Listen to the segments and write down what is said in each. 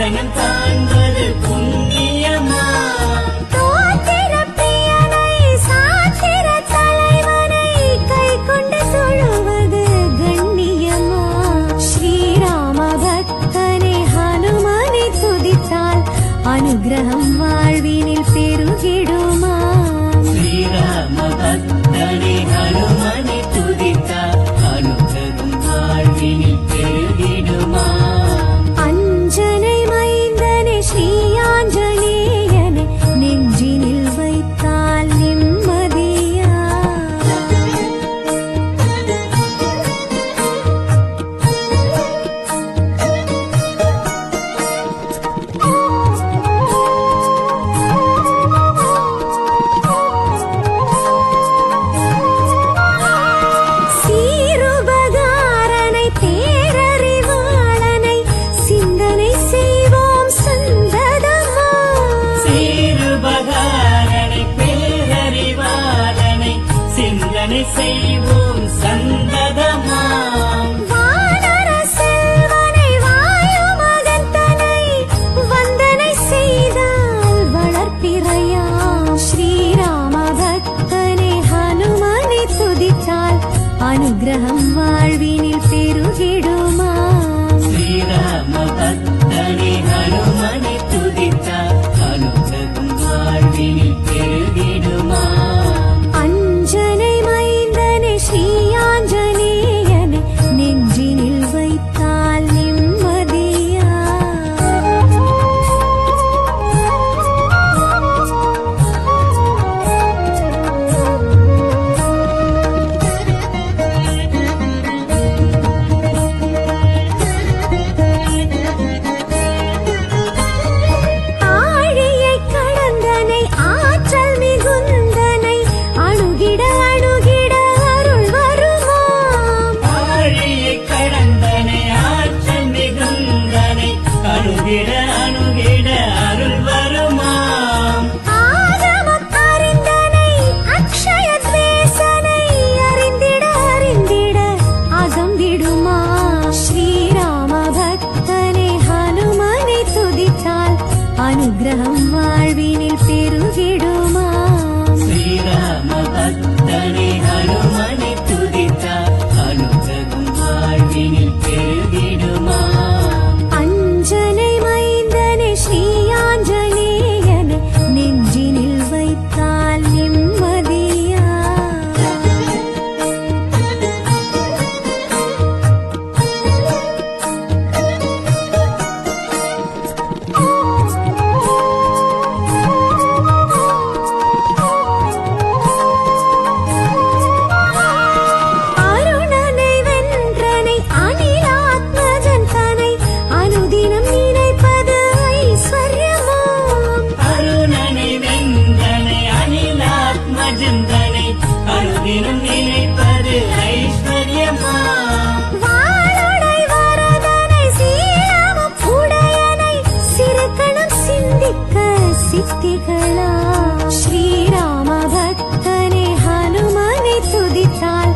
சரணம் காண்பது புண்ணியமா. தோத்திர பிரியனை சாத்திர தலைவனை கை கொண்டு தொழுவது கண்ணியமா. ஸ்ரீராம பக்தனை ஹனுமனை துதித்தால் அனுகிரகம் வாழ்வினில் பெருகிடுமா. ஸ்ரீராம பக்தனை ஹனுமனை துதித்தால் அனுகிரகம் வாழ்வினில் பெருகிடுமா. அஞ்சனை மைந்தனை ஸ்ரீ ஆஞ்சநேயனை நெஞ்சினில் வைத்தால் நிம்மதியா. சீருபகாரனை பேரறிவாளனை சிந்தனை செய்வோம் சந்ததமா. சீருபகாரனை பேரறிவாளனை சிந்தனை செய்வோம் சந்ததமாம். வானர செல்வனை வாயு மகந்தனை வந்தனை செய்தால் வளர்ப்பிறையாம். ஸ்ரீராம பக்தனை ஹனுமனை துதித்தால் அனுகிரகம் வாழ்வினில் பெருகிடுமா. ஸ்ரீராம பக்தனை ஹனுமனை துதித்தால் அனுகிரகம் வாழ்வினில் பெருகிடுமா. அஞ்சனை மைந்தனை ஸ்ரீ ஆஞ்சநேயனை நெஞ்சினில் வைத்தால் நிம்மதியா. ஆழியை கடந்தனை ஆற்றல் மிகுந்தனை அணுகிட அணுகிட அருள் வருமாம். ஆழியை கடந்தனை ஆற்றல் மிகுந்தனை அணுகிட அணுகிட அருள் வருமாம். ஆகமம் அறிந்தனை அக்ஷய துவேசனை அறிந்திட அறிந்திட அகம்பிடுமா. ஸ்ரீராம பக்தனை ஹனுமனை துதித்தால் அனுகிரகம் வாழ்வினில் பெருகிடுமா. ஸ்ரீராம பக்தனை ஹனுமனை துதித்தால் அனுகிரகம் வாழ்வினில் பெருகிடுமா. அஞ்சனை மைந்தனை ஸ்ரீ ஆஞ்சநேயனை நெஞ்சினில் வைத்தால் நிம்மதியா. அருணனை வென்றனை அனிலாத்மஜன் தனை அனுதினம் நினைப்பது ஐஸ்வர்யமாம். அருணனை வென்றனை அனிலாத்மஜந்தனை அனுதினம் நினைப்பது ஐஸ்வர்யமாம். வாளுடை வரதனை சீலமும் உடையனை சிறுகணம் சிந்திக்க சித்திகளா. ஸ்ரீராம பக்தனை ஹனுமனை துதித்தால்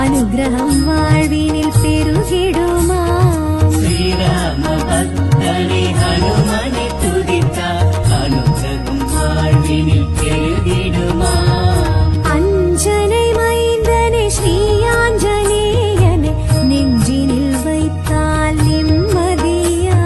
அனுகிரகம் வாழ்வினில் பெருகிடுமா. ஸ்ரீராம பக்தனை ஹனுமனை துதித்தால் அனுகிரகம் வாழ்வினில் பெருகிடுமா. அஞ்சனை மைந்தனை ஸ்ரீ ஆஞ்சநேயனை நெஞ்சினில் வைத்தால் நிம்மதியா.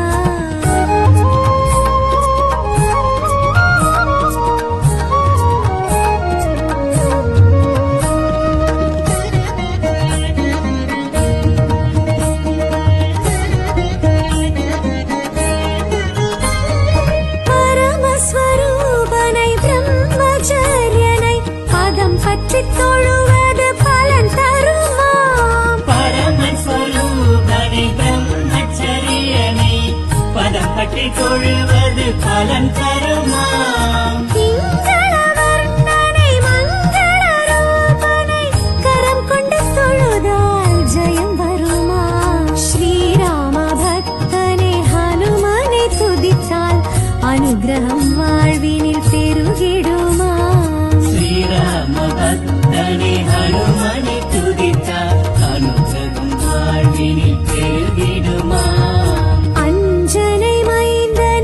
பரமஸ்வரூபனை பிரம்மச்சரியனை பதம் பற்றி தொழுவது பலன் தருமாம். பரமஸ்வரூபனை பிரம்மச்சரியனை பதம் பற்றி தொழுவது பலன் தருமாம். திங்கள வர்ணனை மங்கள ரூபனை கரம் கொண்டு தொழுதால் ஜெயம் வருமா. ஸ்ரீராம பக்தனை ஹனுமனை துதித்தால் அனுகிரகம் வாழ்வினில் பெருகிடுமா. ஸ்ரீராம பக்தனை ஹனுமனை துதித்தால் அனுகிரகம் வாழ்வினில் பெருகிடுமா. அஞ்சனை மைந்தனை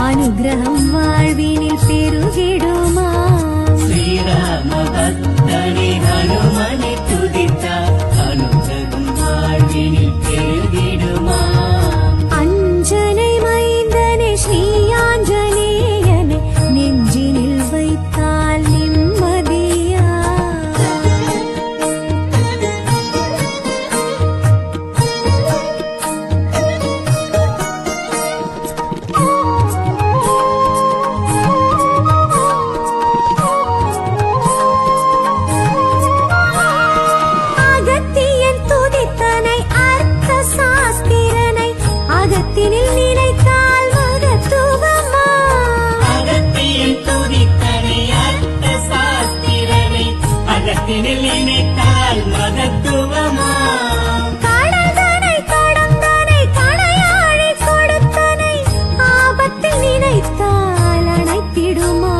அனுகிரகம் வாழ்வினில் பெருகிடுமா ஸ்ரீராம பக்தனை ஹனுமனை துதித்தால் அனுகிரகம் வாழ்வினில் பெருகிடுமா அஞ்சனை மைந்தனே ஸ்ரீ ஆஞ்சநேயனை நெஞ்சினில் வைத்தால் நிம்மதியா அகத்தியன் துதித்தனை அர்த்த சாஸ்திரனை அகத்தினில் நினைத்தால் மகத்துவமா அகத்தியில் துதித்தனை அர்த்த சாஸ்திரனை அகத்தினில் நினைத்தால் மகத்துவமா கடந்தனை கடந்தனை கணையாழி கொடுத்தனை ஆபத்தில் நினைத்தால் அணைத்திடுமா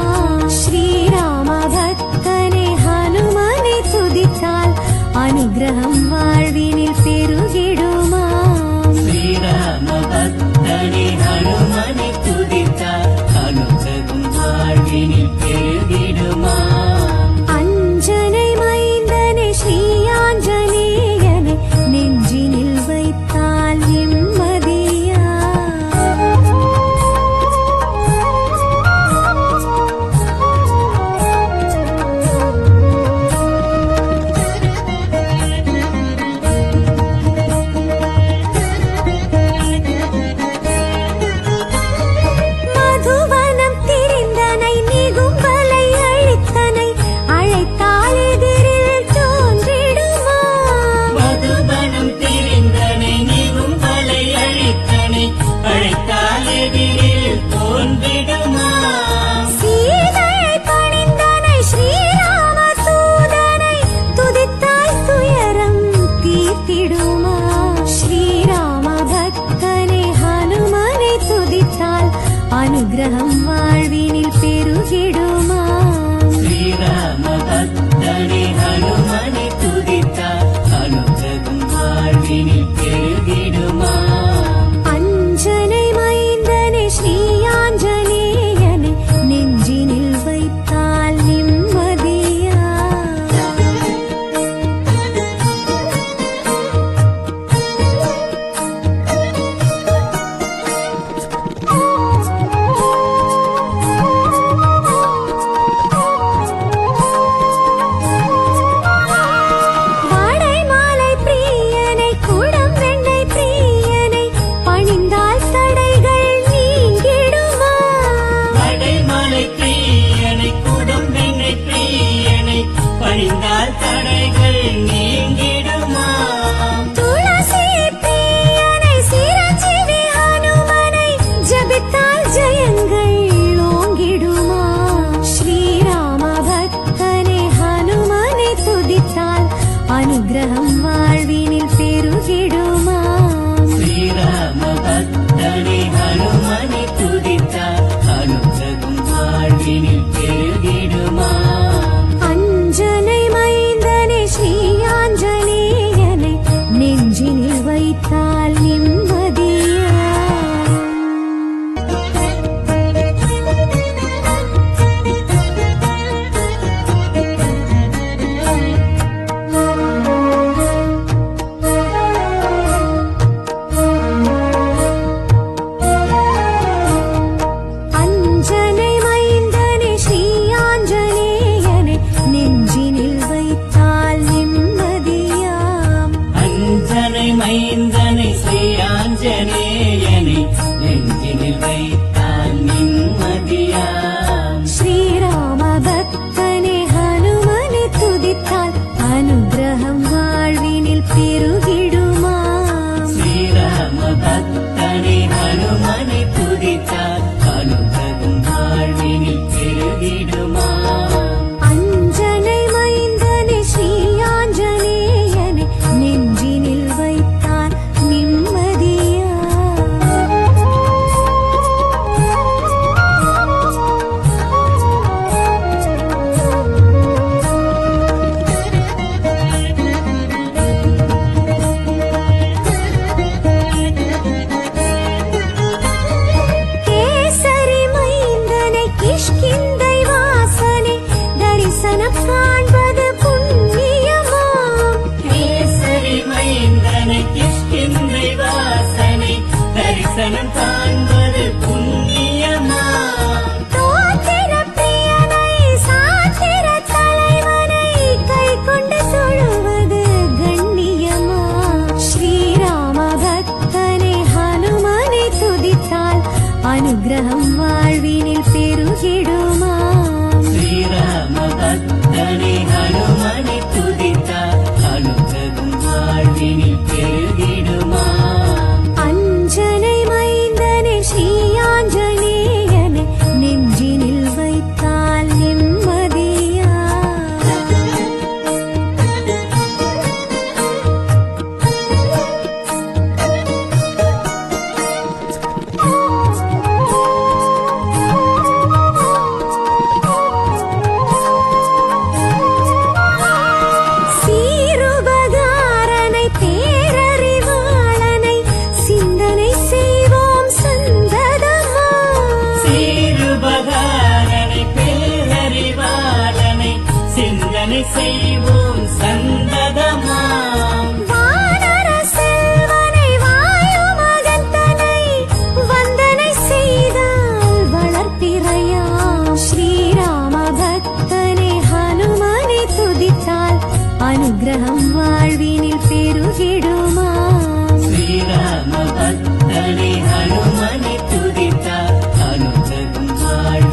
ஸ்ரீராம பக்தனை ஹனுமனை துதித்தால் அனுகிரகம் வாழ்வினில் பெருகிடுமா ஸ்ரீராம பக்தனை ஹனுமனை துதித்தால் அனுகிரகம் வாழ்வினில் பெருகிடுமா அஞ்சனை மைந்தனை ஸ்ரீ ஆஞ்சநேயனை நெஞ்சினில் வைத்தால் நிம்மதியா மதுவனம் திரிந்தனை நிகும்பலை அழித்தனை அழைத்தால் எதிரில் தோன்றிடுமா மதுபனம் திரிந்தனை நிகும்பலை அழித்தனை அழைத்தால் எதிரில் தோன்றிடுமா சீதையை பணிந்தனை ஸ்ரீராம தூதனை துதித்தால் துயரம் தீர்த்திடுமா ஸ்ரீராம பக்தனை ஹனுமனை துதித்தால் அனுகிரகம் வாழ்வினில் பெருகிடுமா ஸ்ரீராம பக்தனை ஹனுமனை துதித்தால் அனுகிரகம் வாழ்வினில் பெருகிடுமா அஞ்சனை மைந்தனை ஸ்ரீ ஆஞ்சநேயனை நெஞ்சினில் வைத்தால் நிம்மதியா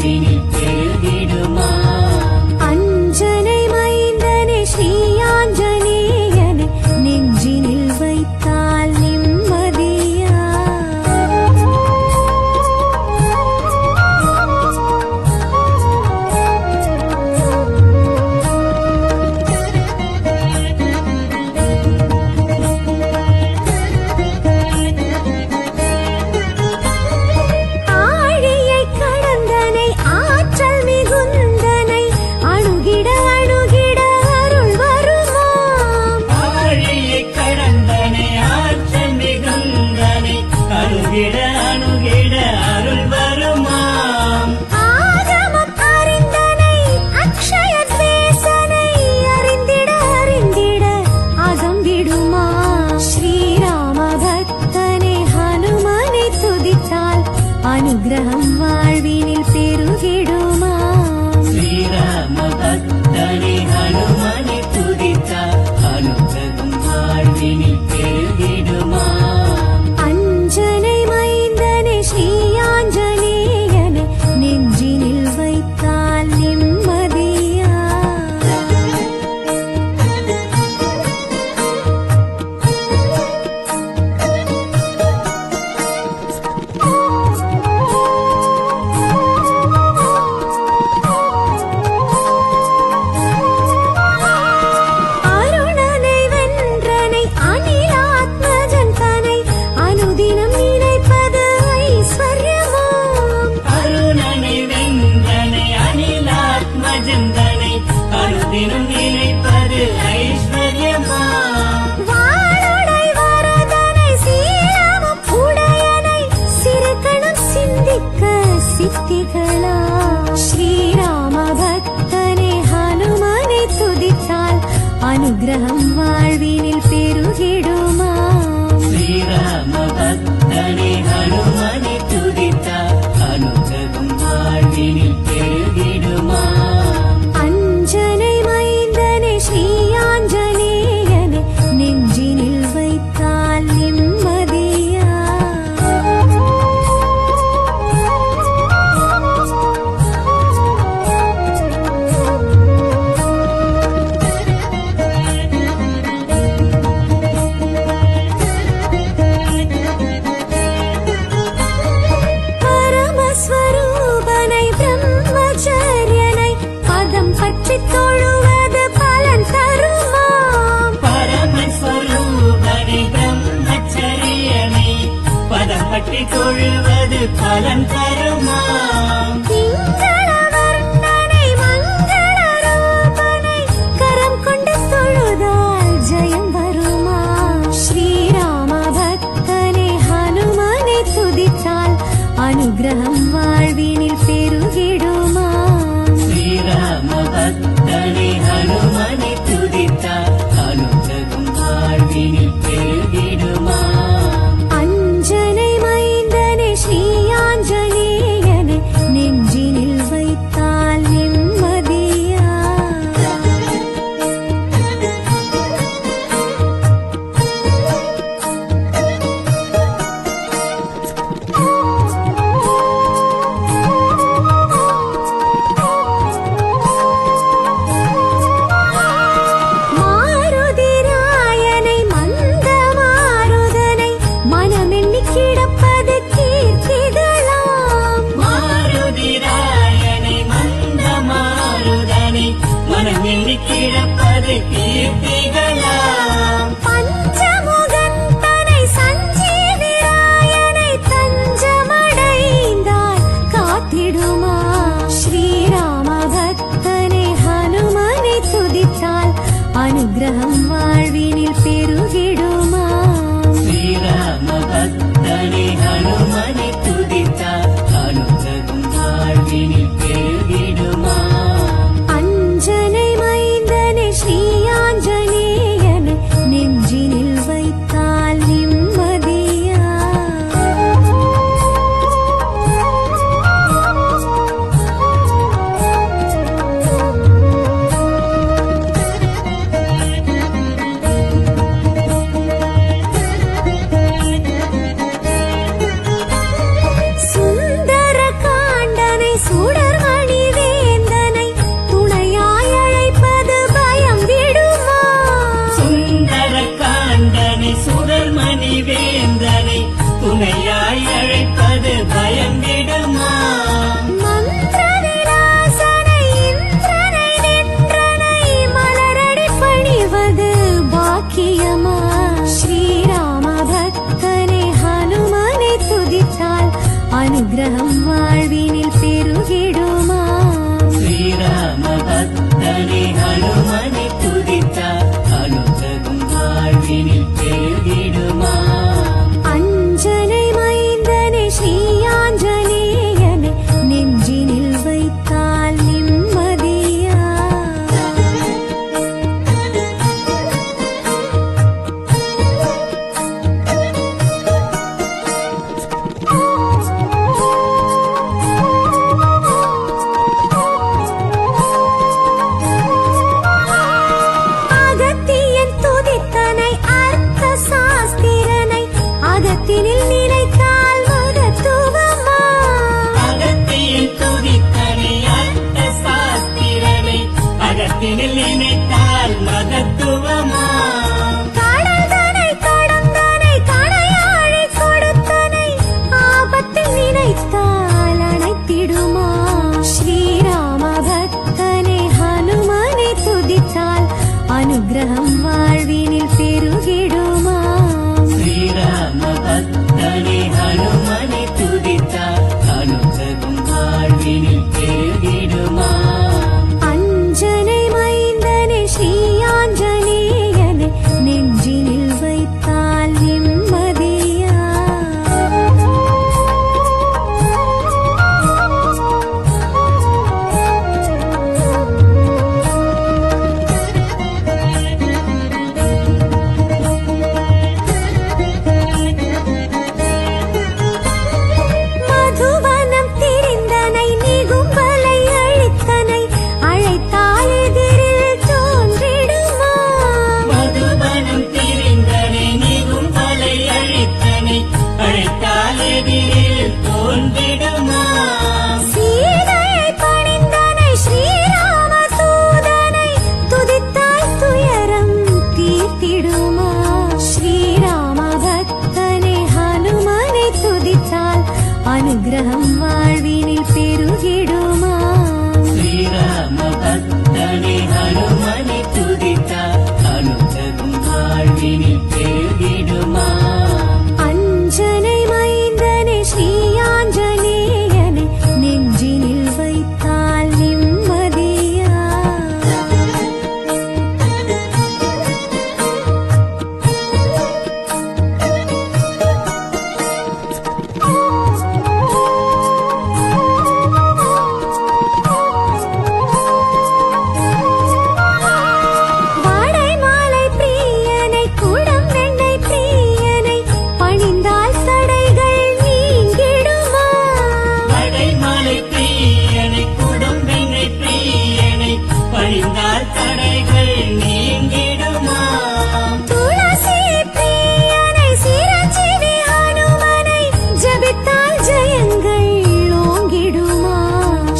வாழ்வினில் பெருகிடுமா அஞ்சனை மைந்தனே ஸ்ரீயாஞ்சனேயனை நெஞ்சினில் வைத்தால் நிம்மதியா ஆழியை கடந்தனை ஆற்றல் மிகுந்தனை அணுகிட அணுகிட அருள் வருமாம் ஆழியை கடந்தனை ஆற்றல் மிகுந்தனை அணுகிட அணுகிட அருள் வருமாம் ஆகமம் அறிந்தனை அக்ஷய தேசனை அறிந்திட அறிந்திட அகம் விடுமா ஸ்ரீராம பக்தனை ஹனுமனை துதித்தால் அனுகிரகம் வாழ்வினில் பெருகிடுமா ஸ்ரீராம பக்தனை ஹனுமனை துதித்தார் அனுகிரகம் வாழ்வினில் பெருகிடுமா அஞ்சனை மைந்தனை ஸ்ரீயாஞ்சனேயனை நெஞ்சினில் வைத்தால் நிம்மதியா அருணனை வென்றனை அனிலாத்மஜன் தனை அனுதினம் நினைப்பது ஐஸ்வர்யமாம் அருணனை வென்றனை அனிலாத்மஜந்தனை அனுதினம் நினைப்பது ஐஸ்வர்யமாம் வாளுடை வரதனை சீலமும் உடையனை சிறுகணம் சிந்திக்க சித்திகளா ஸ்ரீராம பக்தனை ஹனுமனை துதித்தால் அனுகிரகம் வாழ்வினில் பெருகிடுமா ஸ்ரீராம பக்தனை ஹனுமனை துதித்தார் அனுகிரகம் வாழ்வினில் பெருகிடுமா அஞ்சனை மைந்தனை ஸ்ரீயாஞ்சனேயனை நெஞ்சினில் வைத்தால் நிம்மதியா பரமஸ்வரூபனை பிரம்மச்சரியனை பதம் பற்றி தொழுவது பலன் தருமாம் பரமஸ்வரூபனை பிரம்மச்சரியனை பதம் பற்றி தொழுவது பலன் தருமாம் திங்களவர்ணனை மங்களரூபனை கரம் கொண்டு தொழுதால் ஜெயம் வருமா ஸ்ரீராம பக்தனை ஹனுமனை துதித்தால் அனுகிரகம் வாழ்வினில் பெருகிடுமா ஸ்ரீராம பக்தனை ஹனுமனை துதித்தார் அனுகிரகம் வாழ்வினில் பெருகிடுமா அஞ்சனை மைந்தனை ஸ்ரீயாஞ்சனேயனை நெஞ்சினில் வைத்தால் நிம்மதியா மாருதிராயனை மந்த மாருதனை மனமெண்ணி கிடப்பது கீர்த்திகளாம் மாருதிராயனை மந்த மாருதனை மனம் எண்ணி கிடப்பது கீர்த்திகளாம் பஞ்சமுகன் தனை சஞ்சீவிராயனை தஞ்சமடைந்தால் காத்திடுமா ஸ்ரீராம பக்தனை ஹனுமனை துதித்தால் அனுகிரகம் வாழ்வினில் பெருகிடுமா ஸ்ரீராம பக்தனை ஹனுமனை துதித்தார் அனுகிரகம் வாழ்வினில் பெருகிடுமா அஞ்சனை மைந்தனை ஸ்ரீயாஞ்சனேயனை ஹனுமனை துதித்தால் அனுகிரகம் வாழ்வினில் பெருகிடுமா அஞ்சனை மைந்தனே ஸ்ரீ ஆஞ்சநேயனை நெஞ்சினில் வைத்தால் நிம்மதியா அகத்தியன் துதித்தனை அர்த்த சாஸ்திரனை அகத்தினில் நினைத்தால் மகத்துவமா அகத்தியில் துதித்தனை அர்த்த சாஸ்திரனை அகத்தினில் நினைத்தால் மகத்துவமா கடந்தனை கடந்தனை கணையாழி கொடுத்தனை ஆபத்தில் நினைத்தால் அணைத்திடுமா ஸ்ரீராம பக்தனை ஹனுமனை துதித்தால் அனுகிரகம் வாழ்வினில் பெருகிடுமா ஸ்ரீராம பக்தனை ஹனுமனை துதித்தால் அனுகிரகம் வாழ்வினில் பெருகிடுமா அஞ்சனை மைந்தனை ஸ்ரீ ஆஞ்சநேயனை நெஞ்சினில் வைத்தால் நிம்மதியா மதுவனம் திரிந்தனை நிகும்பலை அழித்தனை அழைத்தால் எதிரில் தோன்றிடுமா மதுபனம் திரிந்தனை நீகும் பலை அழித்தனை அழைத்தால் எதிரில் தோன்றிடுமா சீதையை பணிந்தனை ஸ்ரீராம தூதனை துதித்தால் துயரம் தீர்த்திடுமா ஸ்ரீராம பக்தனை ஹனுமனை துதித்தால் அனுகிரகம் வாழ்வினில் பெருகிடுமா ஸ்ரீராம பக்தனை ஹனுமனை துதித்தால் அனுகிரகம் வாழ்வினில் பெருகிடுமா அஞ்சனை மைந்தனை ஸ்ரீ ஆஞ்சநேயனை நெஞ்சினில் வைத்தால் நிம்மதியா வாடை மாலை பிரியனை குடம் வெண்ணெய் பிரியனை பணிந்தால் தடைகள் நீங்கிடுமா படைமலை பிரியனை குடும்பினை பிரியனை பணிந்தால் தடைகள் நீங்கிடுமா துளசி பிரியனை சிரஞ்சீவி ஹனுமனை ஜபித்தால் ஜெயங்கள் ஓங்கிடுமா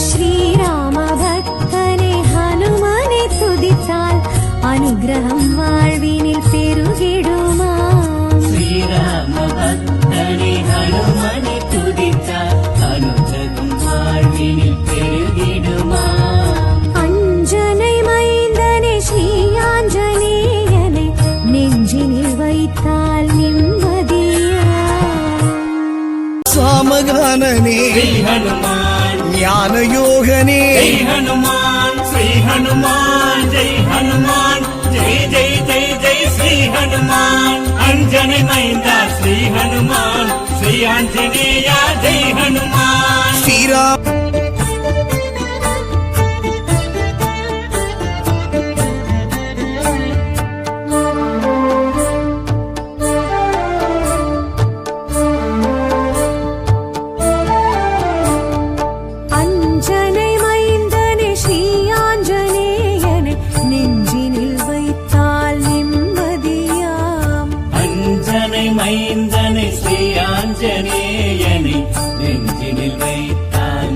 ஸ்ரீராம பக்தனை ஹனுமனை துதித்தால் அனுகிரகம் வாழ்வினில் பெருகிடுமா ஸ்ரீராம பக்தனை ஹனுமனை துதித்தால் அனுகிரகம் வாழ்வினில் பெருகிடுமா அஞ்சனை மைந்தனை ஸ்ரீ ஆஞ்சநேயனை நெஞ்சினில் வைத்தால் நிம்மதியா சாமகானனே ஸ்ரீ ஹனுமான் ஞான யோகனே ஜெய் ஹனுமான் ஸ்ரீ ஹனுமான் ஜெய் ஹனுமான் ஜெய் ஜெய் ஜெய் ஜெய் ஸ்ரீ ஹனுமான் அஞ்சனை மைந்தா ஸ்ரீ ஹனுமான் ஸ்ரீ ஆஞ்சநேயா ஜெய் ஹனுமான் ஸ்ரீராம் அஞ்சனை மைந்தனை ஸ்ரீ ஆஞ்சநேயனை நெஞ்சினில் வைத்தால் நிம்மதியாம் அஞ்சனை மைந்தனை ஸ்ரீ ஆஞ்சநேயனை நெஞ்சினில் வைத்தால்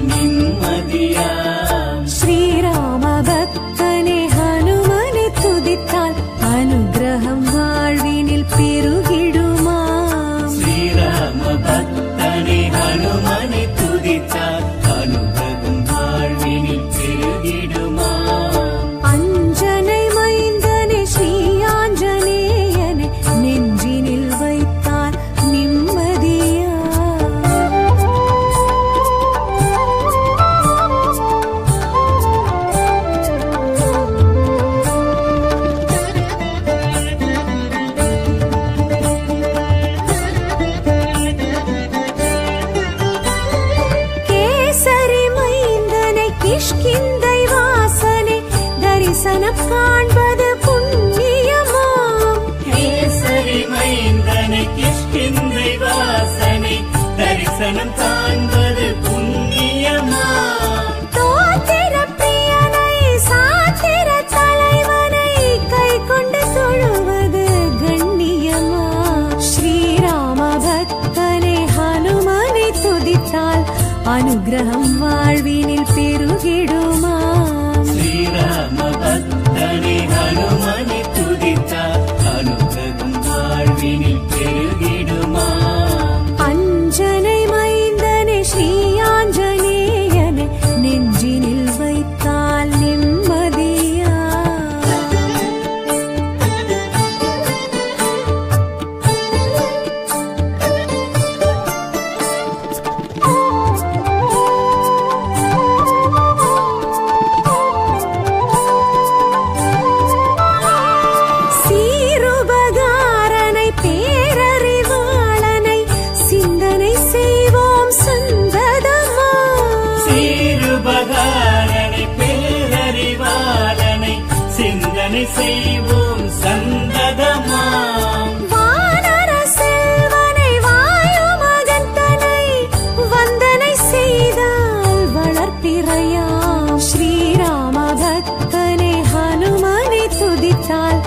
வாழ்வினில் பெருகிடுமாம். ஸ்ரீராம பக்தனை ஹனுமனை துதித்தால் அனுகிரகம் வாழ்வினில் பெருகிடுமாம். அஞ்சனை மைந்தனே ஸ்ரீ ஆஞ்சநேயனை நெஞ்சினில் வைத்தால் நிம்மதியா. சீருபகாரனை பேரறிவாளனை சிந்தனை செய்வோம் சந்ததமா. சீருபகாரனை பேரறிவாளனை சிந்தனை செய்வோம் சந்ததமாம். வானர செல்வனை வாயு மகந்தனை வந்தனை செய்தால் வளர்ப்பிறையாம். ஸ்ரீராம பக்தனை ஹனுமனை துதித்தால்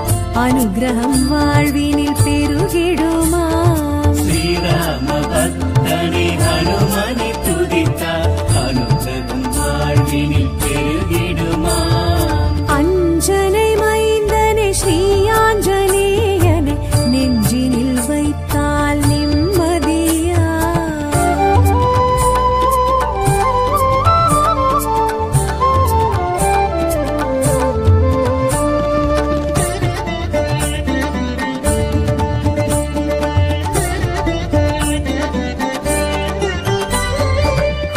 அனுகிரகம் வாழ்வினில் பெருகிடுமாம். ஸ்ரீராம பக்தனை ஹனுமனை துதித்தால் அனுகிரகம் வாழ்வினில் பெருகிடுமாம். அஞ்சனை மைந்தனே ஸ்ரீ ஆஞ்சநேயனை நெஞ்சினில் வைத்தால் நிம்மதியா.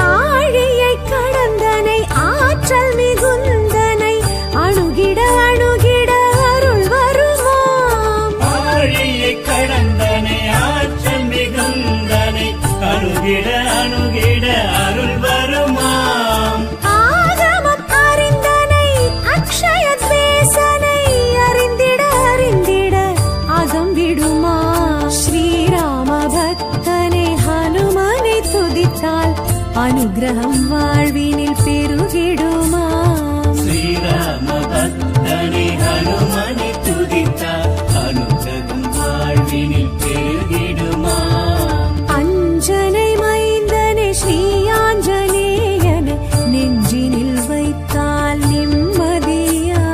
ஆழியை கடந்தனை ஆற்றல் மிகுந்தனை அணுகிட அணுகிட அருள் வருமாம். ஆழியை கடந்தனை ஆற்றல் மிகுந்தனை அணுகிட அணுகிட அருள் வருமாம். ஆகமம் அறிந்தனை அக்ஷய தேசனை அறிந்திட அறிந்திட அகம் விடுமா. ஸ்ரீராம பக்தனை ஹனுமனை துதித்தால் அனுகிரகம் வாழ்வினில் பெருகிடுமாம். ஸ்ரீராம பக்தனை ஹனுமனை துதித்தால் அனுகிரகம் வாழ்வினில் பெருகிடுமாம். அஞ்சனை மைந்தனே ஸ்ரீ ஆஞ்சநேயனை நெஞ்சினில் வைத்தால் நிம்மதியா.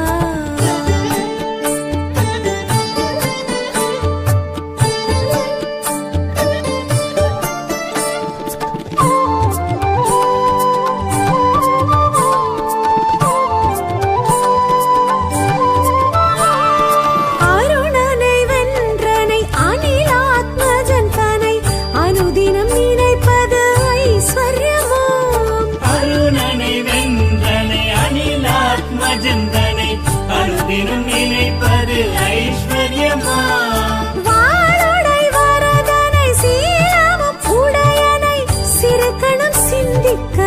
அருணனை வென்றனை அனிலாத்மஜன் தனை அனுதினம் நினைப்பது ஐஸ்வர்யமாம். அருணனை வென்றனை அனிலாத்மஜந்தனை அனுதினம் நினைப்பது ஐஸ்வர்யமாம். வாளுடை வரதனை சீலமும் உடையனை சிறுகணம் சிந்திக்க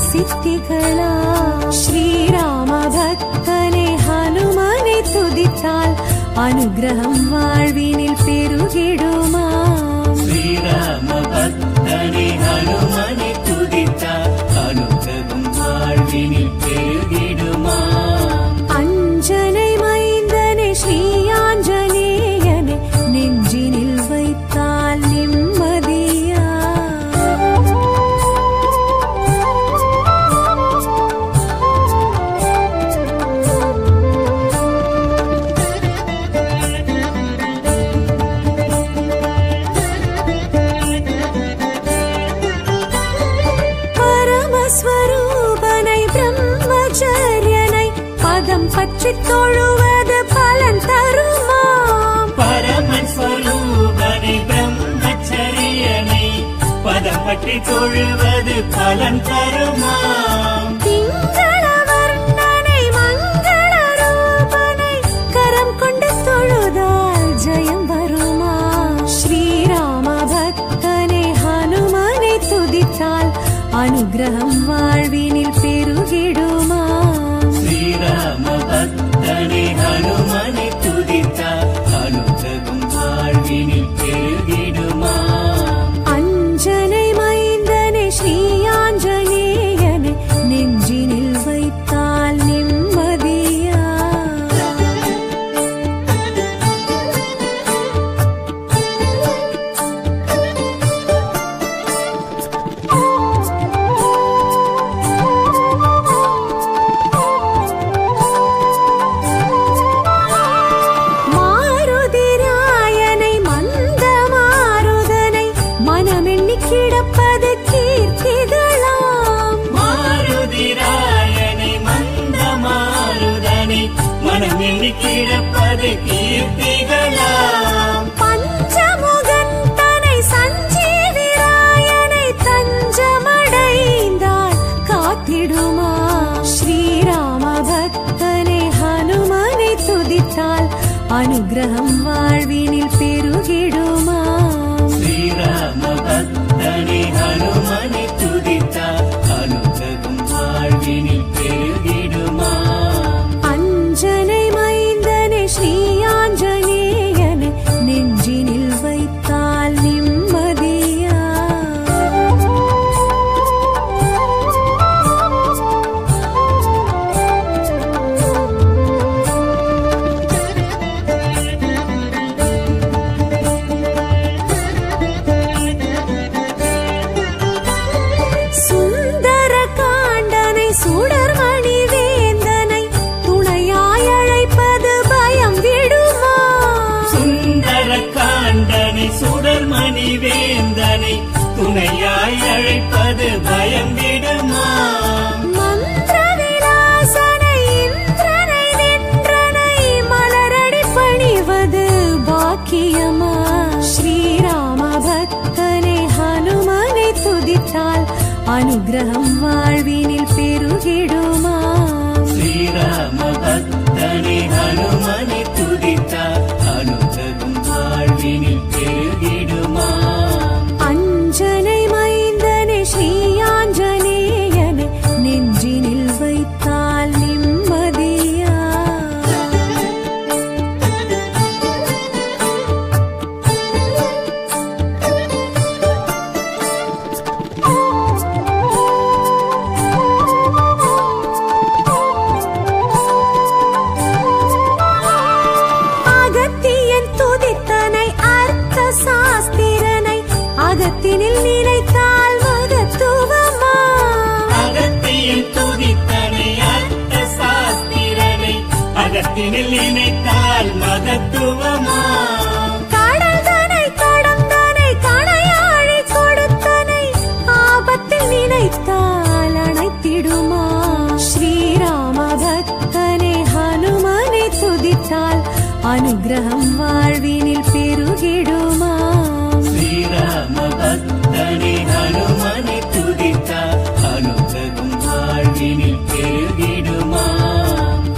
சித்திகளா. ஸ்ரீராம பக்தனை ஹனுமனை துதித்தால் அனுகிரகம் வாழ்வினில் பெருகிடுமாம். ஸ்ரீராம பக்தனை ஹனுமனை துதித்தால் அனுகிரகம் வாழ்வினில் பெருகிடுமாம். அஞ்சனை மைந்தனே ஸ்ரீ ஆஞ்சநேயனை நெஞ்சினில் வைத்தால் நிம்மதியா. பரமஸ்வரூபனை பிரம்மச்சரியனை பதம் பற்றி தொழுவது பலன் தருமாம். பரமஸ்வரூபனை பிரம்மச்சரியனை பதம் பற்றி தொழுவது பலன் தருமாம். திங்கள வர்ணனை மங்கள ரூபனை கரம் கொண்டு தொழுதால் ஜெயம் வருமா. ஸ்ரீராம பக்தனை ஹனுமனை துதித்தால் அனுகிரகம் வாழ்வினில் பெருகிடுமாம். ஸ்ரீராம பக்தனை ஹனுமனை துதித்தால் அனுகிரகம் வாழ்வினில் பெருகிடுமாம். அஞ்சனை மைந்தனே ஸ்ரீ ஆஞ்சநேயனை நெஞ்சினில் வைத்தால் நிம்மதியா. எண்ணி கிடப்பது கீர்த்திகளாம். பஞ்சமுகன் தனை சஞ்சீவிராயனை தஞ்சமடைந்தால் காத்திடுமா? ஸ்ரீராம பக்தனை ஹனுமனை துதித்தால் அனுகிரகம் வாழ்வினில் பெருகிடுமா? ஸ்ரீராம பக்தனை ஹனுமனை துதித்தால் அனுகிரகம் வாழ்வினில் பெருகிடுமா? அஞ்சனை மைந்தனை ஸ்ரீ ஆஞ்சநேயனை நெஞ்சினில் வைத்தால் நிம்மதியா? சுந்தர காண்டனை சுடர்மணி வேந்தனை துணையாய் அழைப்பது பயம் விடுமா? சுந்தர காண்டனை சுடர்மணி வேந்தனை துணையாய் அழைப்பது பயம் விடுமா? மந்திர விலாசனை இந்திரனை வென்றனை மலரடி பணிவது பாக்கியமா? ஸ்ரீராம பக்தனை ஹனுமனை துதித்தால் அனுகிரகம் வாழ்வினில் பெருகிடுமா? ஸ்ரீராம பக்தனை ஹனுமனை துதித்தால் அனுகிரகம் வாழ்வினில் பெருகிடுமா? அஞ்சனை மைந்தனை ஸ்ரீ ஆஞ்சநேயனை நெஞ்சினில் வைத்தால் நிம்மதியா? அகத்தியன் துதித்தனை அர்த்த சாஸ்திரனை அகத்தினில் நினைத்தால் மகத்துவமா? அகத்தியில் துதித்தனை அர்த்த சாஸ்திரனை அகத்தினில் நினைத்தால் மகத்துவமா? கடல்தனை கடந்தனை கணையாழி கொடுத்தனை ஆபத்தில் நினைத்தால் அணைத்திடுமா? ஸ்ரீராம பக்தனை ஹனுமனை துதித்தால் அனுகிரகம் வாழ்வினில் பெருகிடுமா? ஸ்ரீராம பக்தனை ஹனுமனை துதித்தால் அனுகிரகம் வாழ்வினில் பெருகிடுமா?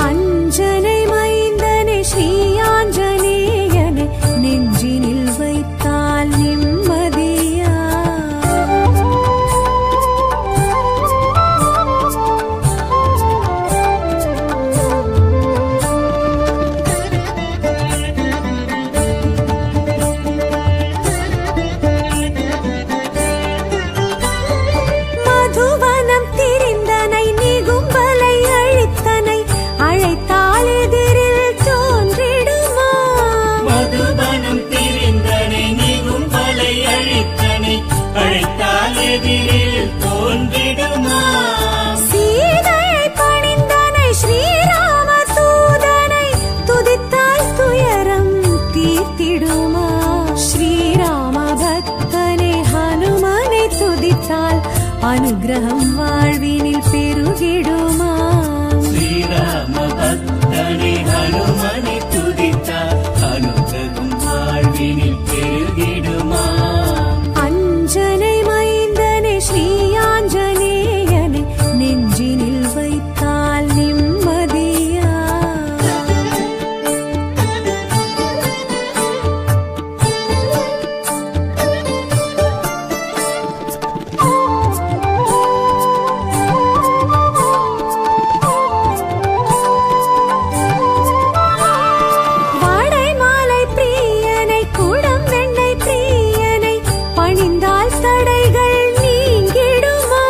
அஞ்சனை மைந்தனை ஸ்ரீ ஆஞ்சநேயனை நெஞ்சினில் வைத்தால் நிம்மதியா? மதுவனம் திரிந்தனை நிகும்பலை அழித்தனை அழைத்தால் எதிரில் தோன்றிடுமா? மதுபனம் திரிந்தனை நிகும்பலை அழித்தனை அழைத்தால் எதிரில் தோன்றிடுமா? சீதையை பணிந்தனை ஸ்ரீராம தூதனை துதித்தால் துயரம் தீர்த்திடுமா? ஸ்ரீராம பக்தனை ஹனுமனை துதித்தால் அனுகிரகம் வாழ்வினில் பெருகிடுமா? ஸ்ரீராம பக்தனை ஹனுமனை துதித்தால் அனுகிரகம் வாழ்வினில் பெருகிடுமா? அஞ்சனை மைந்தனை ஸ்ரீ ஆஞ்சநேயனை நெஞ்சினில் வைத்தால் நிம்மதியா? வாடைமாலை பிரியனை குடம் வெண்ணை பிரியனை பணிந்தால் தடைகள் நீங்கிடுமா?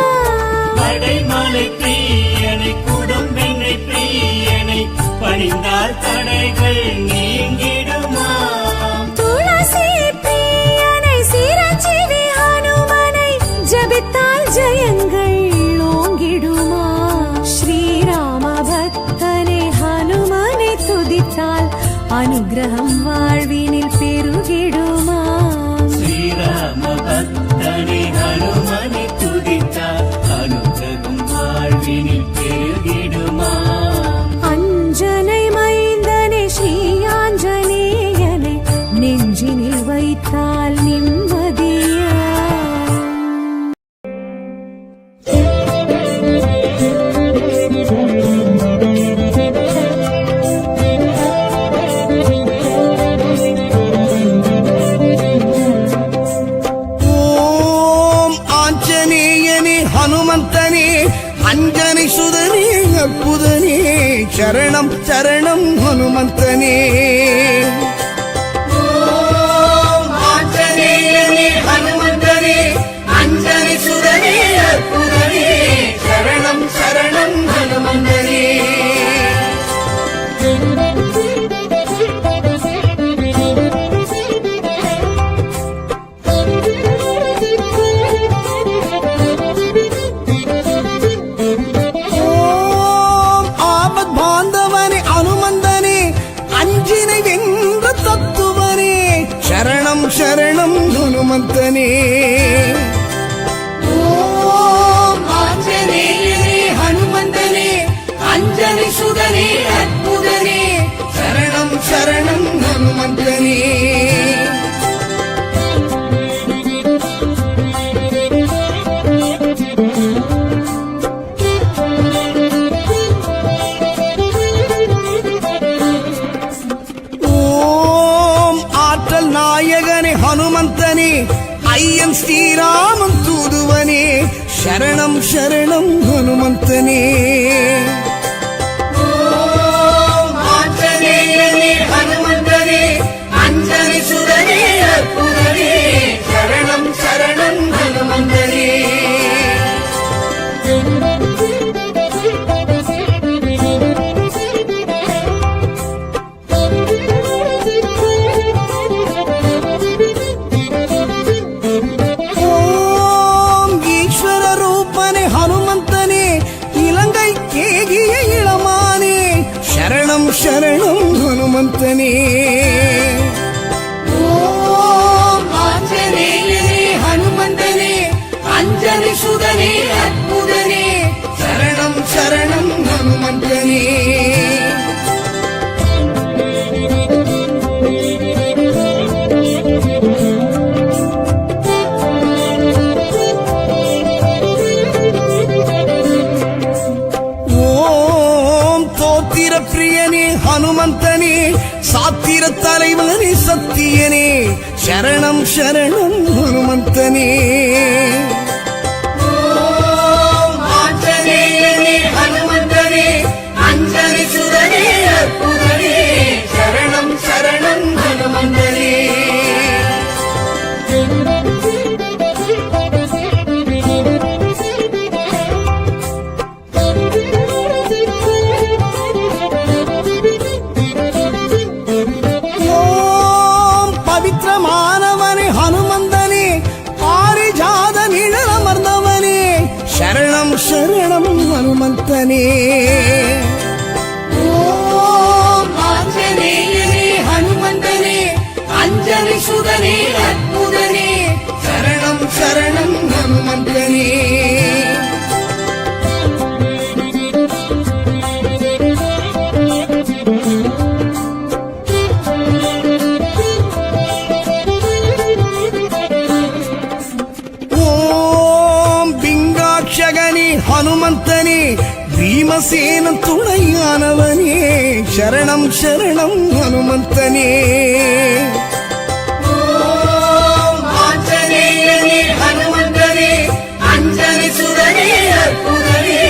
வடைமலை பிரியனை குடும்பெண்ணை பிரியனை பணிந்தால் தடைகள் நீங்கிடுமா? துளசி பிரியனை சிரஞ்சீவி ஹனுமனை ஜபித்தால் ஜெயங்கள் ஓங்கிடுமா? ஸ்ரீராம பக்தனை ஹனுமனை துதித்தால் அனுகிரகம் வாழ்வினில் பெருகிடுமா? ஸ்ரீராம பக்தனை ஹனுமனை துதித்தால் அனுகிரகம் வாழ்வினில் பெருகிடுமா? அஞ்சனை மைந்தனை அஞ்சனை சுதனே அற்புதனே சரணம் சரணம் ஹனுமந்தனே. ஓம் ஆஞ்சநேயனே ஹனுமந்தனே அஞ்சனை சுதனே அற்புதனே சரணம் சரணம் ஹனுமந்தனே. ஓம் ஆபத் பாந்தவனே அனுமந்தனே அஞ்சினை வென்ற தத்துவனே சரணம் சரணம் ஹனுமந்தனே. ஓம் ஆஞ்சநேயனே ஹனுமந்தனே அஞ்சனை சுதனே அற்புதனே சரணம் சரணம் ஹனுமந்தனே. ஓம் ஆற்றல் நாயகனே ஹனுமந்தனே ஐயன் ஸ்ரீராமன் தூதுவனே சரணம் சரணம் ஹனுமந்தனே. ஓம் ஆஞ்சநேயனே ஹனுமந்தனே அஞ்சனை சுதனே அற்புதனே சரணம் சரணம் ஹனுமந்தனே. ஓம் ஈஸ்வர ரூபனே ஹனுமந்தனே இலங்கை கேகிய இளமானே சரணம் சரணம் ஹனுமந்தனே. ஓம் ஆஞ்சநேயனே ஹனுமந்தனே அஞ்சனை சுதனே அற்புதனே சரணம் சரணம் ஹனுமந்தனே. ஓம் தோத்திர பிரியனே ஹனுமந்தனே சாத்திர தலைவனே சத்தியனே சரணம் சரணம் ஹனுமந்தனே. ஓம் ஆஞ்சநேயனே ஹனுமந்தனே அஞ்சனை சுதனே அற்புதனே சரணம் சரணம் ஹனுமந்தனே. ஓம் பவித்திரமானவனே ஹனுமந்தனே பாரிஜாத நிழலமர்ந்தவனே சரணம் சரணம் ஹனுமந்தனே. ஓம் ஆஞ்சநேயனே ஹனுமந்தனே அஞ்சனை சுதனே அற்புதனே சரணம் சரணம் ஹனுமந்தனே. ஓம் பிங்காட்சகனே ஹனுமந்தனே பீமசேன துணையானவனே சரணம் சரணம் ஹனுமந்தனே. ஓம் ஆஞ்சநேயனே ஹனுமந்தனே அஞ்சனை சுதனே அற்புதனே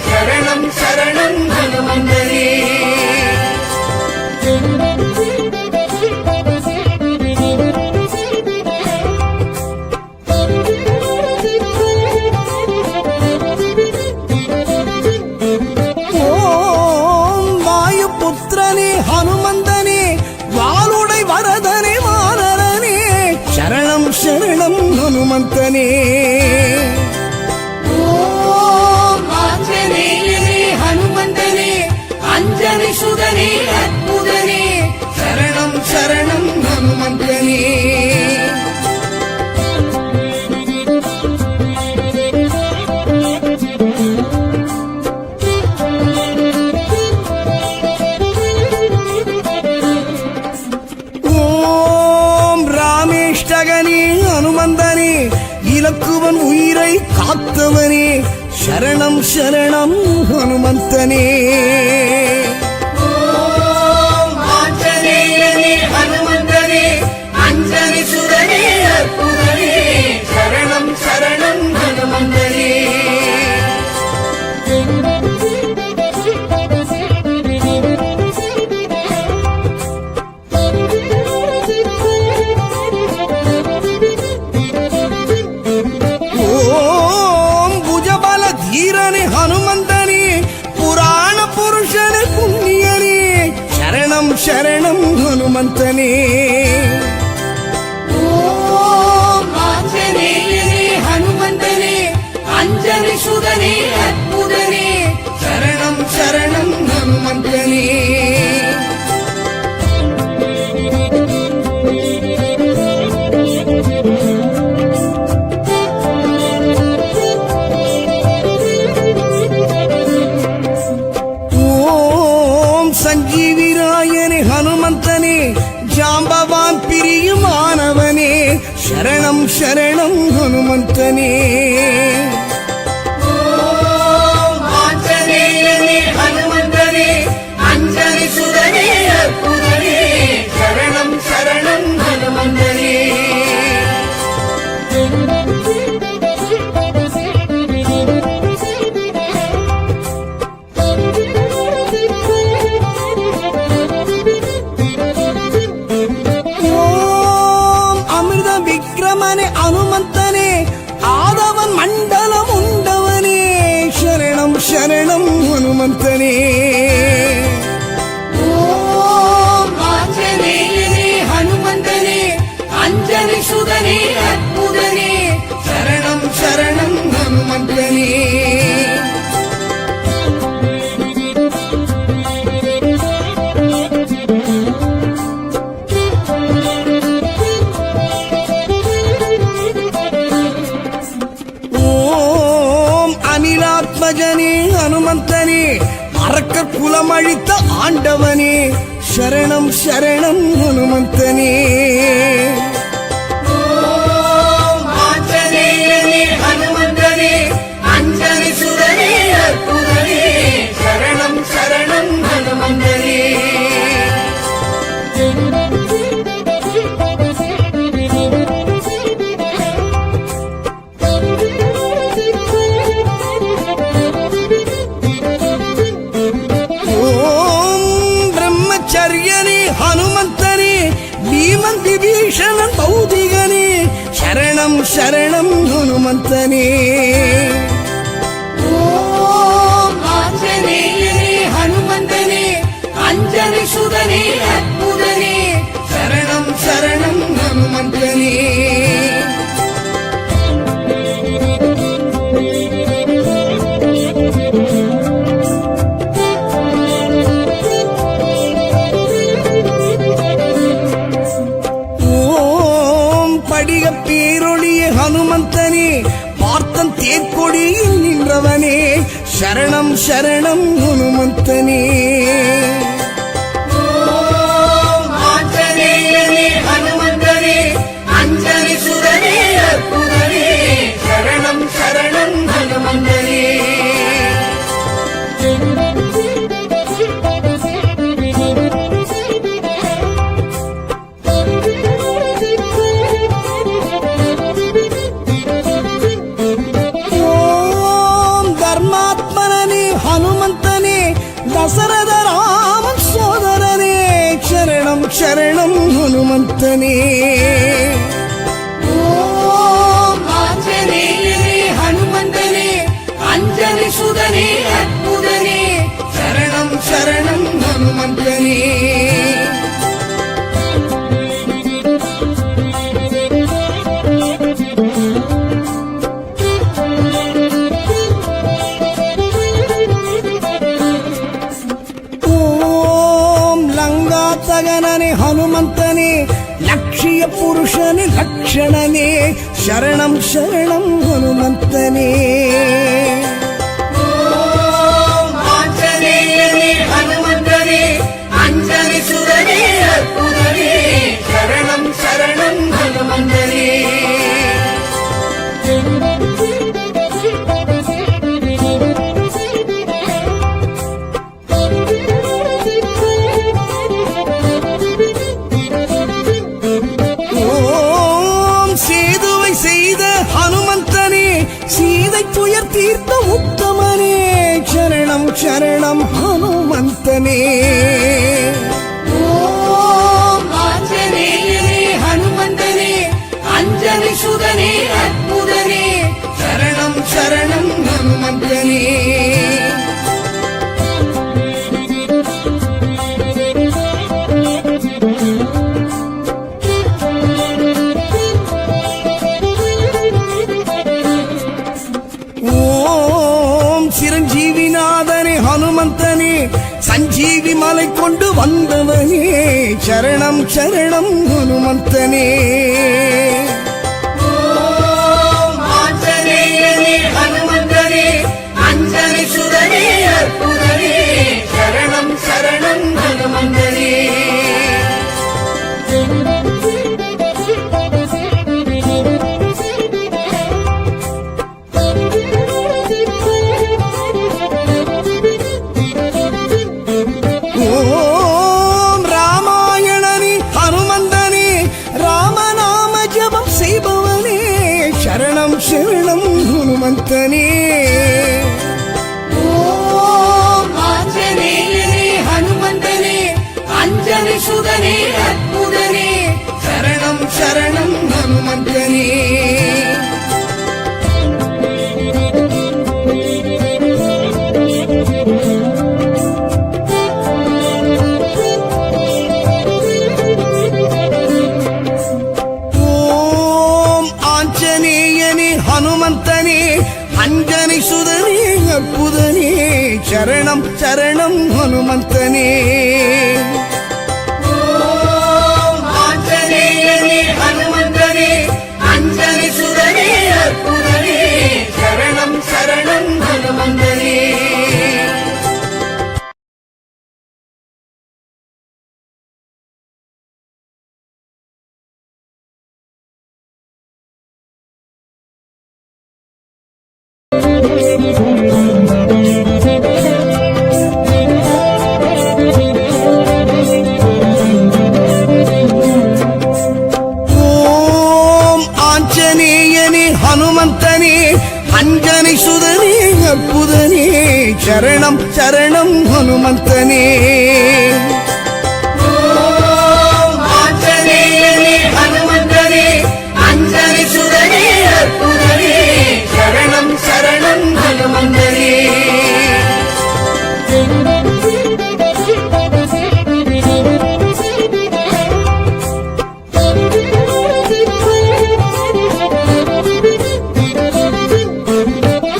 சரணம் சரணம் ஹனுமந்தனே. ஓம் வாயுபுத்திரனே ஹனுமந்தனே வாளுடை வரதனே வானரனே சரணம் சரணம் ஹனுமந்தனே. ஓம் ஆஞ்சநேயனே ஹனுமந்தனே அஞ்சனை சுதனே அற்புதனே சரணம் சரணம் ஹனுமந்தனே. ஓம் ராமேஷ்டகனே ஹனுமந்தனே இலக்குவன் உயிரை காத்தவனே சரணம் சரணம் ஹனுமந்தனே. ஓம் ஆஞ்சநேயனே ஹனுமந்தனே அஞ்சனை சுதனே அற்புதனே சரணம் சரணம் ஹனுமந்தனே. ஹனுமந்தனே. ஓம் ஆஞ்சநேயனே ஹனுமந்தனே அஞ்சலி சுதனே அற்புதனே சரணம் சரணம் ஹனுமந்தனே. ஓம் சஞ்சீவிராயனே ஹனுமந்தனே ஜாம்பவான் பிரியுமானவனே சரணம் சரணம் ஹனுமந்தனே. ஓம் ஆஞ்சநேயனே ஹனுமந்தனே அஞ்சலி சுதனே அற்புதனே சரணம் சரணம் ஹனுமந்தனே. ஓம் அமிர்த விக்ரமனே ஹனுமந்தனே ஆதவன் மண்டலம் உண்டவனே சரணம் சரணம் ஹனுமந்தனே. ஓம் ஆஞ்சநேயனே ஹனுமந்தனே அஞ்சலி சுதனே அற்புதனே சரணம் சரணம் ஹனுமந்தனே. ஓம் அனிலாத்மஜனே ஹனுமந்தனே அரக்கர் குலமழித்த ஆண்டவனே சரணம் சரணம் ஹனுமந்தனே. ஓம் ஆஞ்சநேயனே ஹனுமந்தனே அஞ்சலி சுதனே அற்புதனே சரணம் சரணம் ஹனுமந்தனே. ஓம் பிரம்மச்சரியனே ஹனுமந்தனே பீமன் விபீஷணன் பௌதிகனே சரணம் சரணம் ஹனுமந்தனே. ஓம் ஆஞ்சநேயனே ஹனுமந்தனே அஞ்சலி சுதனே அற்புதனே சரணம் சரணம் ஹனுமந்தனே. ஓம் படிக பேரொளிய ஹனுமந்தனே பார்த்தன் தேர்கொடியில் நின்றவனே சரணம் சரணம் ஹனுமந்தனே. ஓம் ஆஞ்சநேயனே ஹனுமந்தனே அஞ்சலி சுதனே அற்புதனே சரணம் சரணம் ஹனுமந்தனே. ஓம் தர்மாத்மனே ஹனுமந்தனே தசரத ராமன் சோதரனே சரணம் சரணம் ஹனுமந்தனே. ஓம் ஆஞ்சநேயனே ஹனுமந்தனே அஞ்சலி சுதனே அற்புதனே சரணம் சரணம் ஹனுமந்தனே. ஓம் லங்காத்தகனே ஹனுமந்தனே லட்சிய புருஷனே லட்சணனே சரணம் சரணம் ஹனுமந்தனே. ஓம் ஆஞ்சநேயனே ஹனுமந்தனே அஞ்சலி சுதனே அற்புதனே சரணம் சரணம் ஹனுமந்தனே. ஓம் சேதுவை செய்த ஹனுமந்தனே சீதை துயர் தீர்த்த உத்தமனே சரணம் சரணம் ஹனுமந்தனே. ஓம் ஆஞ்சநேயனே ஹனுமந்தனே அஞ்சலி சுதனே அற்புதனே சரணம் சரணம் ஹனுமந்தனே. ஹனுமந்தனே சஞ்சீவி மலை கொண்டு வந்தவனே சரணம் சரணம் ஹனுமந்தனே ஓம் ஆஞ்சநேயனே ஹனுமந்தனே அஞ்சனி சுதனே அற்புதனே சரணம் சரணம் ஹனுமந்தனே ஓம் ராமாயணனே ஹனுமந்தனே ராமநாம ஜபம் செய்பவனே சரணம் சரணம் ஹனுமந்தனே ஓம் ஆஞ்சநேயனே ஹனுமந்தனே அஞ்சனி சுதனே அற்புதனே சரணம் சரணம் ஹனுமந்தனே ஓம் ஆஞ்சநேயனே ஹனுமந்தனே அஞ்சனை சுதனே அற்புதனே சரணம் சரணம் ஹனுமந்தனே ஓம் ஆஞ்சநேயனே ஹனுமந்தனே அஞ்சனி சுதனே அற்புதனே சரணம் சரணம் ஹனுமந்தனே ஓம் ஆஞ்சநேயனே ஹனுமந்தனே அஞ்சனை சுதனே அற்புதனே சரணம் சரணம் ஹனுமந்தனே ஓம் ஆஞ்சநேயனே ஹனுமந்தனே அஞ்சனி சுதனே அற்புதனே சரணம் சரணம் ஹனுமந்தனே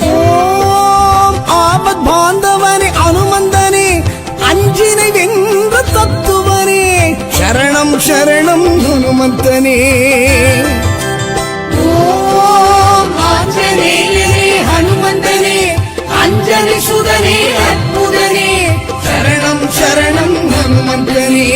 ஓம் ஆபத் பாந்தவனே அனுமந்தனே அஞ்சினை வென்ற தத்துவனே சரணம் சரணம் ஹனுமந்தனே ஓம் ஆஞ்சநேயனே ஹனுமந்தனே அஞ்சனி சுதனே அற்புதனே சரணம் சரணம் ஹனுமந்தனே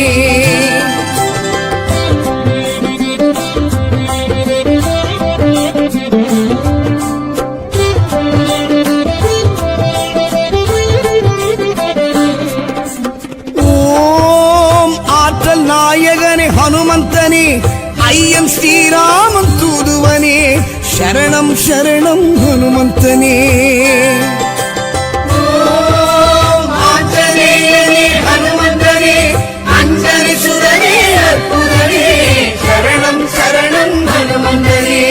ஓம் ஆற்றல் நாயகனே ஹனுமந்தனே ஐயம் ஸ்ரீராமன் தூதுவனே சரணம் சரணம் ஹனுமந்தனே ஓம் ஆஞ்சநேயனே ஹனுமந்தனே அஞ்சனி சுதனே அற்புதனே சரணம் சரணம் ஹனுமந்தனே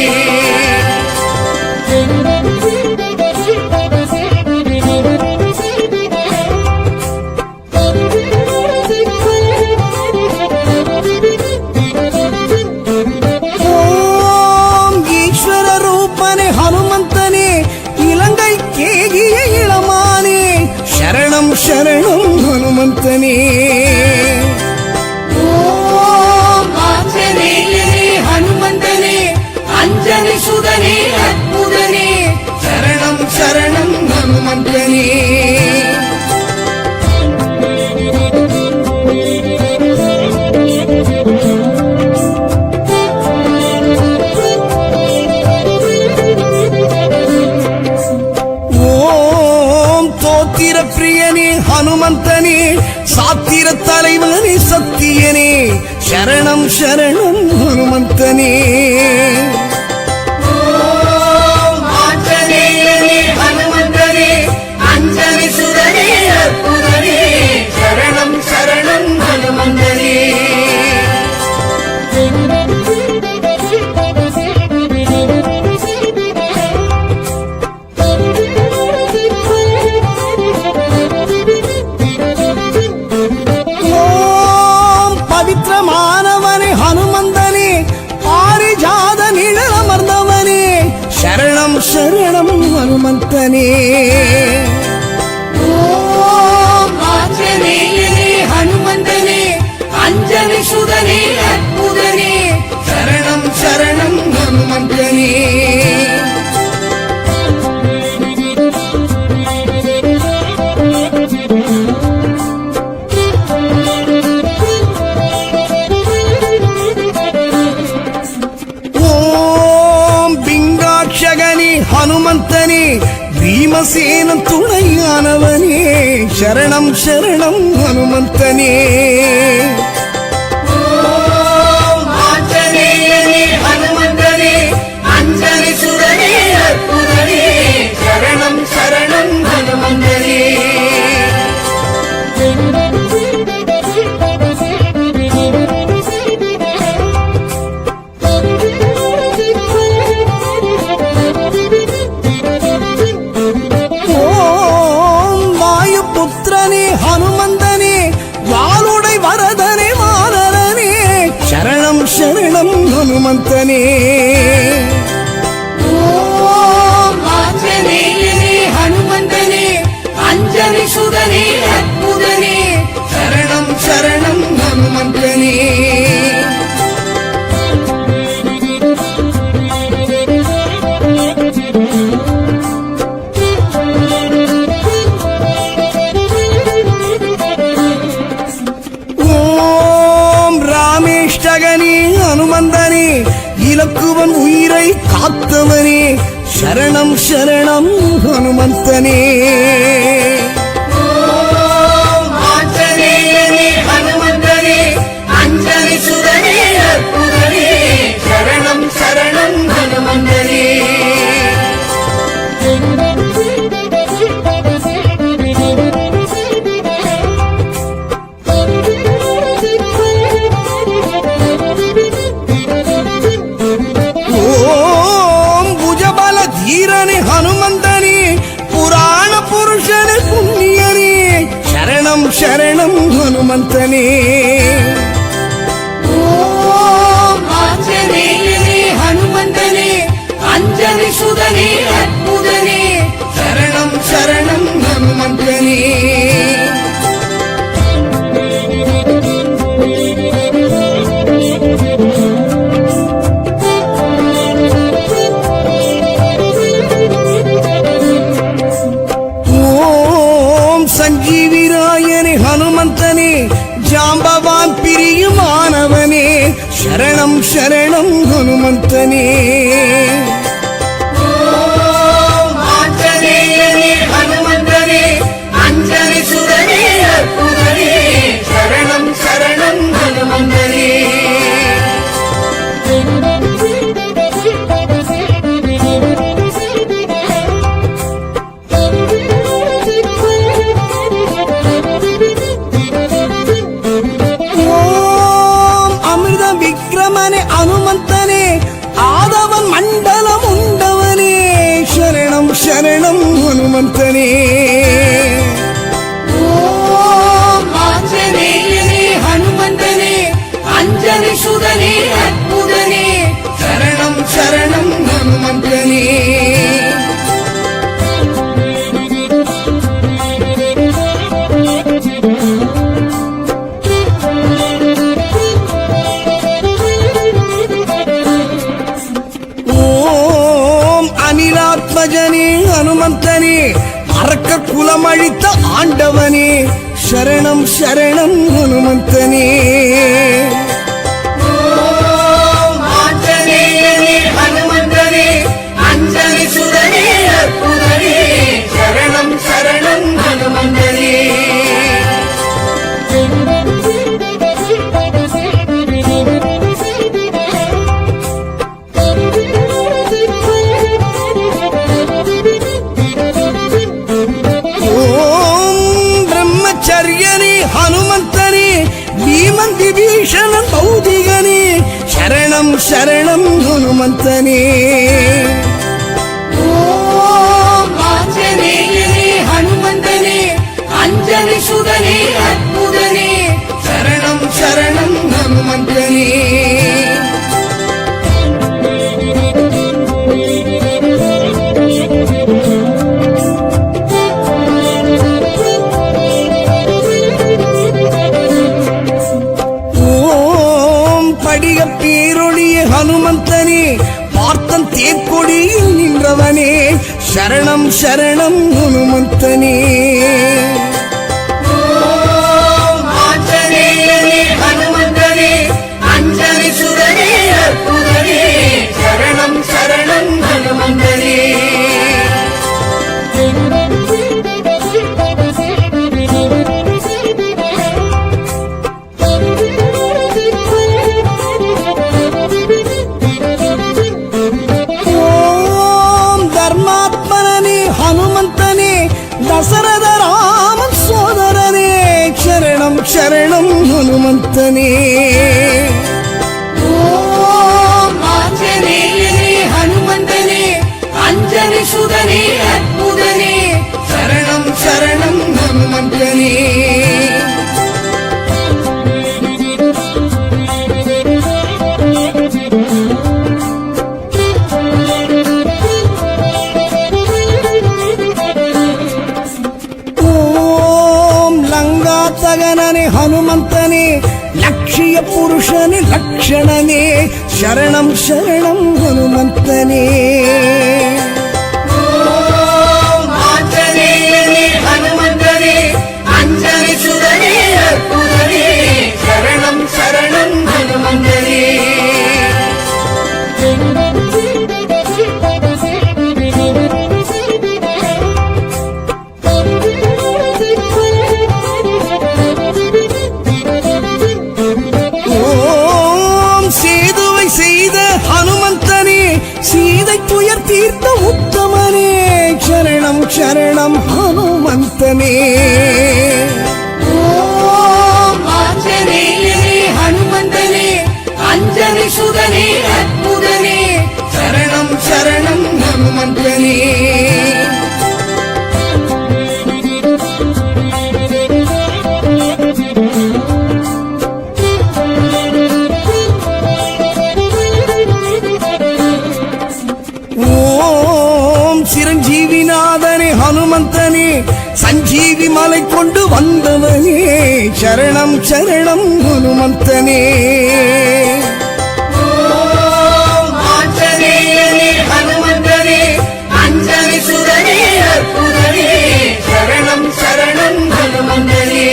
ஓம் ஈஸ்வர ரூபனே ஹனுமந்தனே இலங்கை கேகிய இளமானே சரணம் சரணம் ஹனுமந்தனே ஓம் ஆஞ்சநேயனே ஹனுமந்தனே அஞ்சனி சுதனே அற்புதனே சரணம் சரணம் ஹனுமந்தனே ஓம் தோத்திர பிரியனே ஹனுமந்தனே சாத்திர தலைவனே சத்தியனே சரணம் சரணம் ஹனுமந்தனே ஓம் ஆஞ்சநேயனே ஹனுமந்தனே அஞ்சனி சுதனே அற்புதனே சரணம் சரணம் ஹனுமந்தனே ஓம் பவித்திரமானவனே ஹனுமந்தனே பாரிஜாத நிழலமர்ந்தவனே சரணம் சரணம் ஹனுமந்தனே ஓம் அஞ்சலி சுதனே அற்புதனே சரணம் சரணம் ஹனுமந்தனே ஓம் பிங்காட்சகனே ஹனுமந்தனே பீமசேனன் துணையானவனே சரணம் சரணம் ஹனுமந்தனே ஓம் ஆஞ்சநேயனே ஹனுமந்தனே அஞ்சலி சுதனே அற்புதனே சரணம் சரணம் ஹனுமந்தனே ஓம் வாயுபுத்திரனே ஹனுமந்தனே வாளுடை வரதனே வானரனே சரணம் சரணம் ஹனுமந்தனே ஓம் ஆஞ்சநேயனே ஹனுமந்தனே அஞ்சலி சுதனே அற்புதனே சரணம் சரணம் ஹனுமந்தனே ஓம் ராமேஷ்டகனே ஹனுமந்தனே இலக்குவன் உயிரை காத்தவனே சரணம் சரணம் ஹனுமந்தனே ஓம் ஆஞ்சநேயனே ஹனுமந்தனே அஞ்சலி சுதனே அற்புதனே சரணம் சரணம் ஹனுமந்தனே ஓம் புஜபல தீரனே ஹனுமந்தனே புராண புருஷனே புண்ணியனே சரணம் சரணம் ஹனுமந்தனே ஓம் ஆஞ்சநேயனே ஹனுமந்தனே அஞ்சலி சுதனே அற்புதனே சரணம் சரணம் ஹனுமந்தனே ஓம் சஞ்சீவிராயனே ஹனுமந்தனே ஜாம்பவான் பிரியுமானவனே சரணம் சரணம் ஹனுமந்தனே ஓம் ஆஞ்சநேயனே ஹனுமந்தனே அஞ்சலி சுதனே அற்புதனே சரணம் சரணம் ஹனுமந்தனே ஓம் அமிர்த விக்ரமனே ஹனுமந்தனே ஆதவன் மண்டலம் உண்டவனே சரணம் சரணம் ஹனுமந்தனே ஓம் ஆஞ்சநேயனே ஹனுமந்தனே அஞ்சலி சுதனே அற்புதனே சரணம் சரணம் ஹனுமந்தனே ஓம் அனிலாத்மஜனே ஹனுமந்தனே அரக்க குலமழித்த ஆண்டவனே சரணம் சரணம் ஹனுமந்தனே ஓம் ஆஞ்சநேயனே ஹனுமந்தனே அஞ்சலி சுதனே அற்புதனே சரணம் சரணம் ஹனுமந்தனே ஓம் பிரம்மச்சரியனே ஹனுமந்தனே பீமன் விபீஷணன் பௌதிகனே சரணம் சரணம் ஹனுமந்தனே ஓம் ஆஞ்சநேயனே ஹனுமந்தனே அஞ்சலி சுதனே அற்புதனே சரணம் சரணம் ஹனுமந்தனே ஹனுமந்தன் தேர்கொடியில் நின்றவனே சரணம் சரணம் ஹனுமந்தனே ஓம் ஆஞ்சநேயனே ஹனுமந்தனே அஞ்சலி சுதனே அற்புதனே சரணம் சரணம் ஹனுமந்தனே ஓம் தர்மாத்மனே ஹனுமந்தனே தசரத ராமன் சோதரனே சரணம் சரணம் ஹனுமந்தனே ஓம் ஆஞ்சநேயனே ஹனுமந்தனே அஞ்சலி சுதனே அற்புதனே சரணம் சரணம் ஹனுமந்தனே ஓம் லங்காத்தகனே ஹனுமந்தனே லட்சிய புருஷனே லக்ஷணனே சரணம் சரணம் ஹனுமந்தனே ஓம் ஆஞ்சநேயனே ஹனுமந்தனே அஞ்சலி சுதனே அற்புதனே சரணம் சரணம் ஹனுமந்தனே ஓம் சேதுவை செய்த ஹனுமந்தனே சீதை துயர் தீர்த்த உத்தமனே சரணம் சரணம் ஹனுமந்தனே ஓம் ஆஞ்சநேயனே ஹனுமந்தனே அஞ்சலி சுதனே அற்புதனே சரணம் சரணம் ஹனுமந்தனே ஓம் சிரஞ்சீவிநாதனே ஹனுமந்தனே சஞ்சீவி மலை கொண்டு வந்தவனே சரணம் சரணம் ஹனுமந்தனே ஓம் ஆஞ்சநேயனே ஹனுமந்தனே அஞ்சலி சுதனே அற்புதனே சரணம் சரணம் ஹனுமந்தனே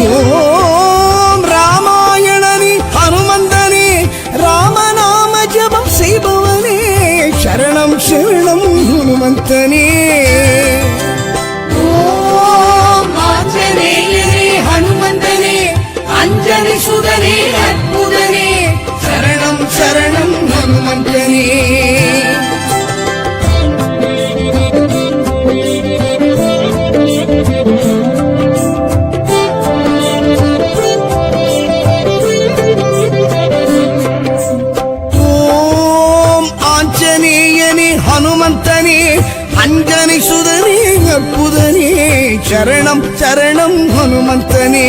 ஓம் ராமாயணனே ஹனுமந்தனே ராமநாம ஜபம் செய்பவனே சரணம் சரணம் ஹனுமந்தனே ஓம் ஆஞ்சநேயனே ஹனுமந்தனே அஞ்சலி சுதனே அற்புதனே சரணம் சரணம் ஹனுமந்தனே ஓம் ஆஞ்சநேயனே ஹனுமந்தனே அஞ்சனை சுதனே அற்புதனே சரணம் சரணம் ஹனுமந்தனே